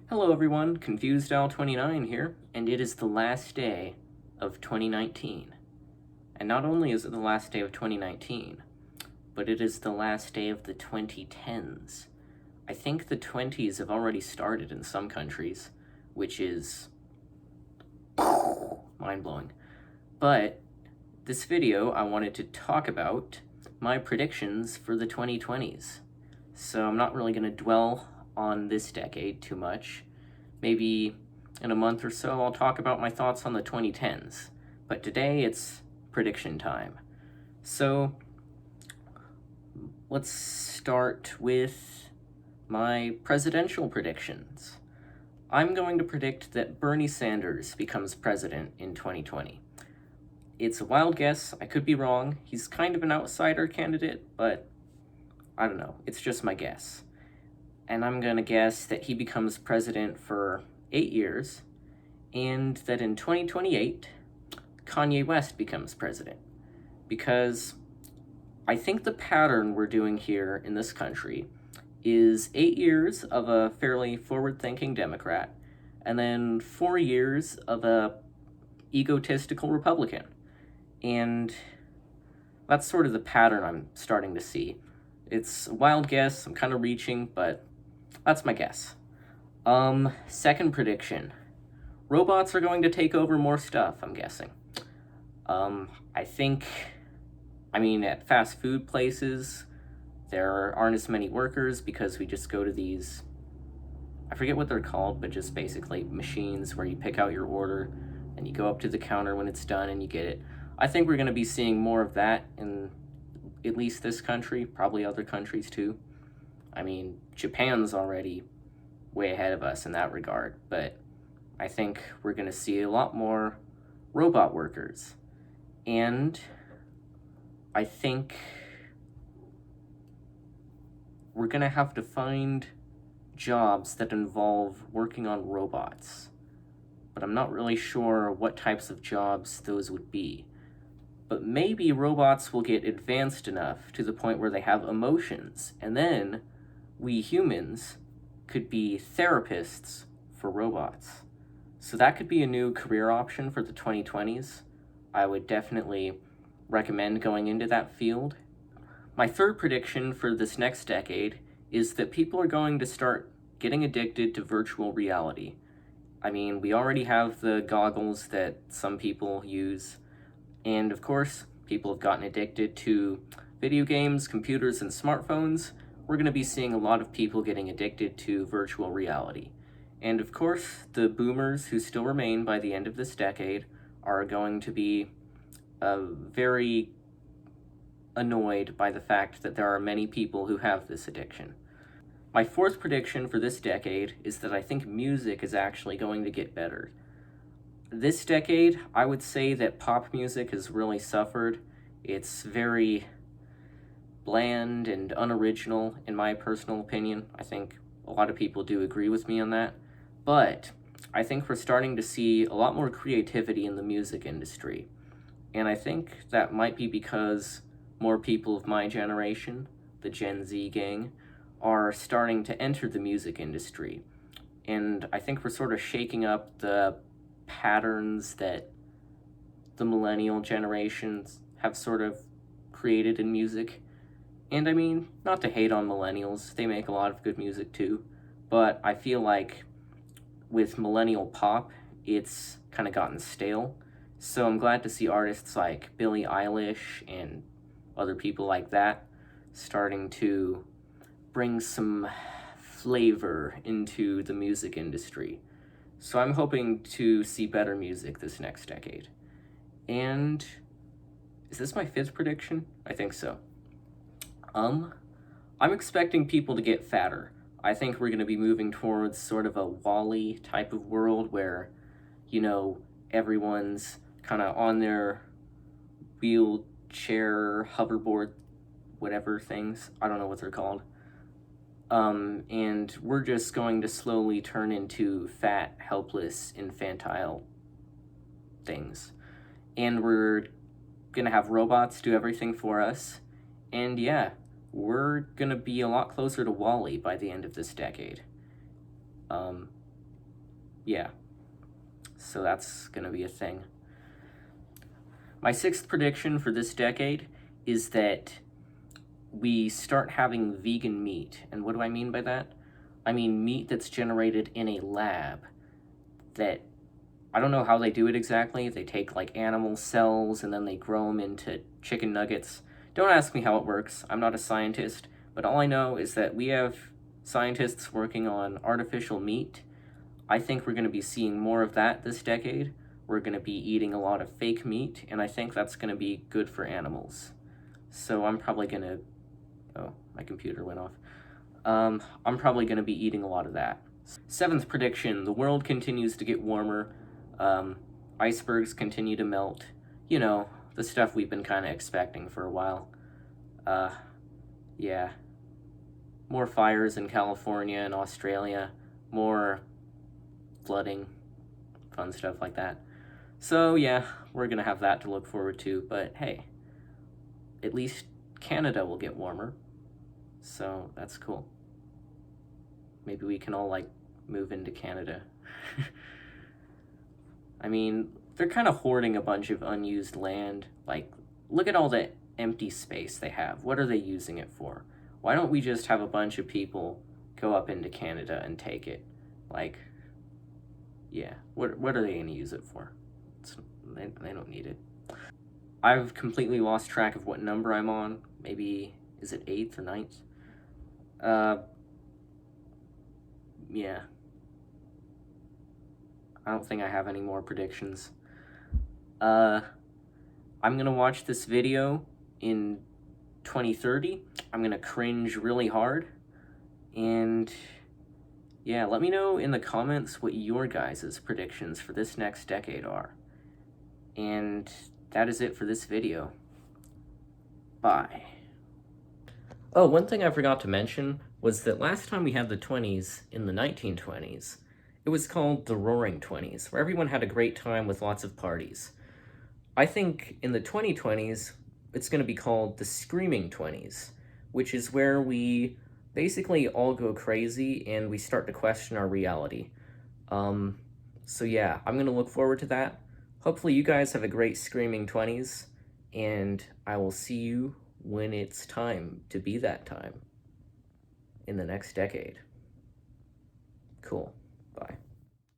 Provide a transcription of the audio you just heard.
Hello everyone, ConfusedOwl29 here, and it is the last day of 2019. And not only is it the last day of 2019, but it is the last day of the 2010s. I think the 20s have already started in some countries, which is mind-blowing. But this video, I wanted to talk about my predictions for the 2020s. So I'm not really going to dwell on this decade too much. Maybe in a month or so I'll talk about my thoughts on the 2010s. But today it's prediction time. So let's start with my presidential predictions. I'm going to predict that Bernie Sanders becomes president in 2020. It's a wild guess, I could be wrong. He's kind of an outsider candidate, but I don't know, it's just my guess. And I'm gonna guess that he becomes president for 8 years, and that in 2028, Kanye West becomes president. Because I think the pattern we're doing here in this country is 8 years of a fairly forward-thinking Democrat, and then 4 years of a egotistical Republican. And that's sort of the pattern I'm starting to see. It's a wild guess, I'm kind of reaching, but that's my guess. Second prediction. Robots are going to take over more stuff, I'm guessing. At fast food places, there aren't as many workers because we just go to these, I forget what they're called, but just basically machines where you pick out your order and you go up to the counter when it's done and you get it. I think we're going to be seeing more of that in at least this country, probably other countries too. Japan's already way ahead of us in that regard, but I think we're going to see a lot more robot workers. And I think we're going to have to find jobs that involve working on robots. But I'm not really sure what types of jobs those would be. But maybe robots will get advanced enough to the point where they have emotions, and then we humans could be therapists for robots. So that could be a new career option for the 2020s. I would definitely recommend going into that field. My third prediction for this next decade is that people are going to start getting addicted to virtual reality. We already have the goggles that some people use, and of course, people have gotten addicted to video games, computers, and smartphones. We're going to be seeing a lot of people getting addicted to virtual reality. And of course, the boomers who still remain by the end of this decade are going to be very annoyed by the fact that there are many people who have this addiction. My fourth prediction for this decade is that I think music is actually going to get better. This decade, I would say that pop music has really suffered. It's very bland and unoriginal, in my personal opinion. I think a lot of people do agree with me on that. But I think we're starting to see a lot more creativity in the music industry. And I think that might be because more people of my generation, the Gen Z gang, are starting to enter the music industry. And I think we're sort of shaking up the patterns that the millennial generations have sort of created in music. And not to hate on millennials, they make a lot of good music too, but I feel like with millennial pop, it's kind of gotten stale. So I'm glad to see artists like Billie Eilish and other people like that starting to bring some flavor into the music industry. So I'm hoping to see better music this next decade. And is this my fifth prediction? I think so. I'm expecting people to get fatter. I think we're going to be moving towards sort of a WALL-E type of world where, everyone's kind of on their wheelchair, hoverboard, whatever things. I don't know what they're called. And we're just going to slowly turn into fat, helpless, infantile things. And we're gonna have robots do everything for us. And yeah, we're gonna be a lot closer to WALL-E by the end of this decade. yeah, so that's gonna be a thing. My sixth prediction for this decade is that we start having vegan meat. And what do I mean by that? I mean meat that's generated in a lab that, I don't know how they do it exactly. They take like animal cells and then they grow them into chicken nuggets. Don't ask me how it works. I'm not a scientist, but all I know is that we have scientists working on artificial meat. I think we're going to be seeing more of that this decade. We're going to be eating a lot of fake meat, and I think that's going to be good for animals. So I'm probably going to... Oh, my computer went off. I'm probably going to be eating a lot of that. Seventh prediction, the world continues to get warmer. Icebergs continue to melt. You know, the stuff we've been kind of expecting for a while. Yeah. More fires in California and Australia. More flooding. Fun stuff like that. So, yeah, we're going to have that to look forward to. But, hey, at least Canada will get warmer. So, that's cool. Maybe we can all, like, move into Canada. I mean, they're kind of hoarding a bunch of unused land. Like, look at all the empty space they have. What are they using it for? Why don't we just have a bunch of people go up into Canada and take it? Like, yeah, what are they going to use it for? They don't need it. I've completely lost track of what number I'm on. Maybe, is it 8th or 9th? Yeah. I don't think I have any more predictions. I'm gonna watch this video in 2030. I'm gonna cringe really hard. And yeah, let me know in the comments what your guys' predictions for this next decade are. And that is it for this video. Bye. Oh, one thing I forgot to mention was that last time we had the 20s in the 1920s, it was called the Roaring Twenties, where everyone had a great time with lots of parties. I think in the 2020s, it's going to be called the Screaming 20s, which is where we basically all go crazy and we start to question our reality. So yeah, I'm going to look forward to that. Hopefully you guys have a great Screaming 20s, and I will see you when it's time to be that time in the next decade. Cool.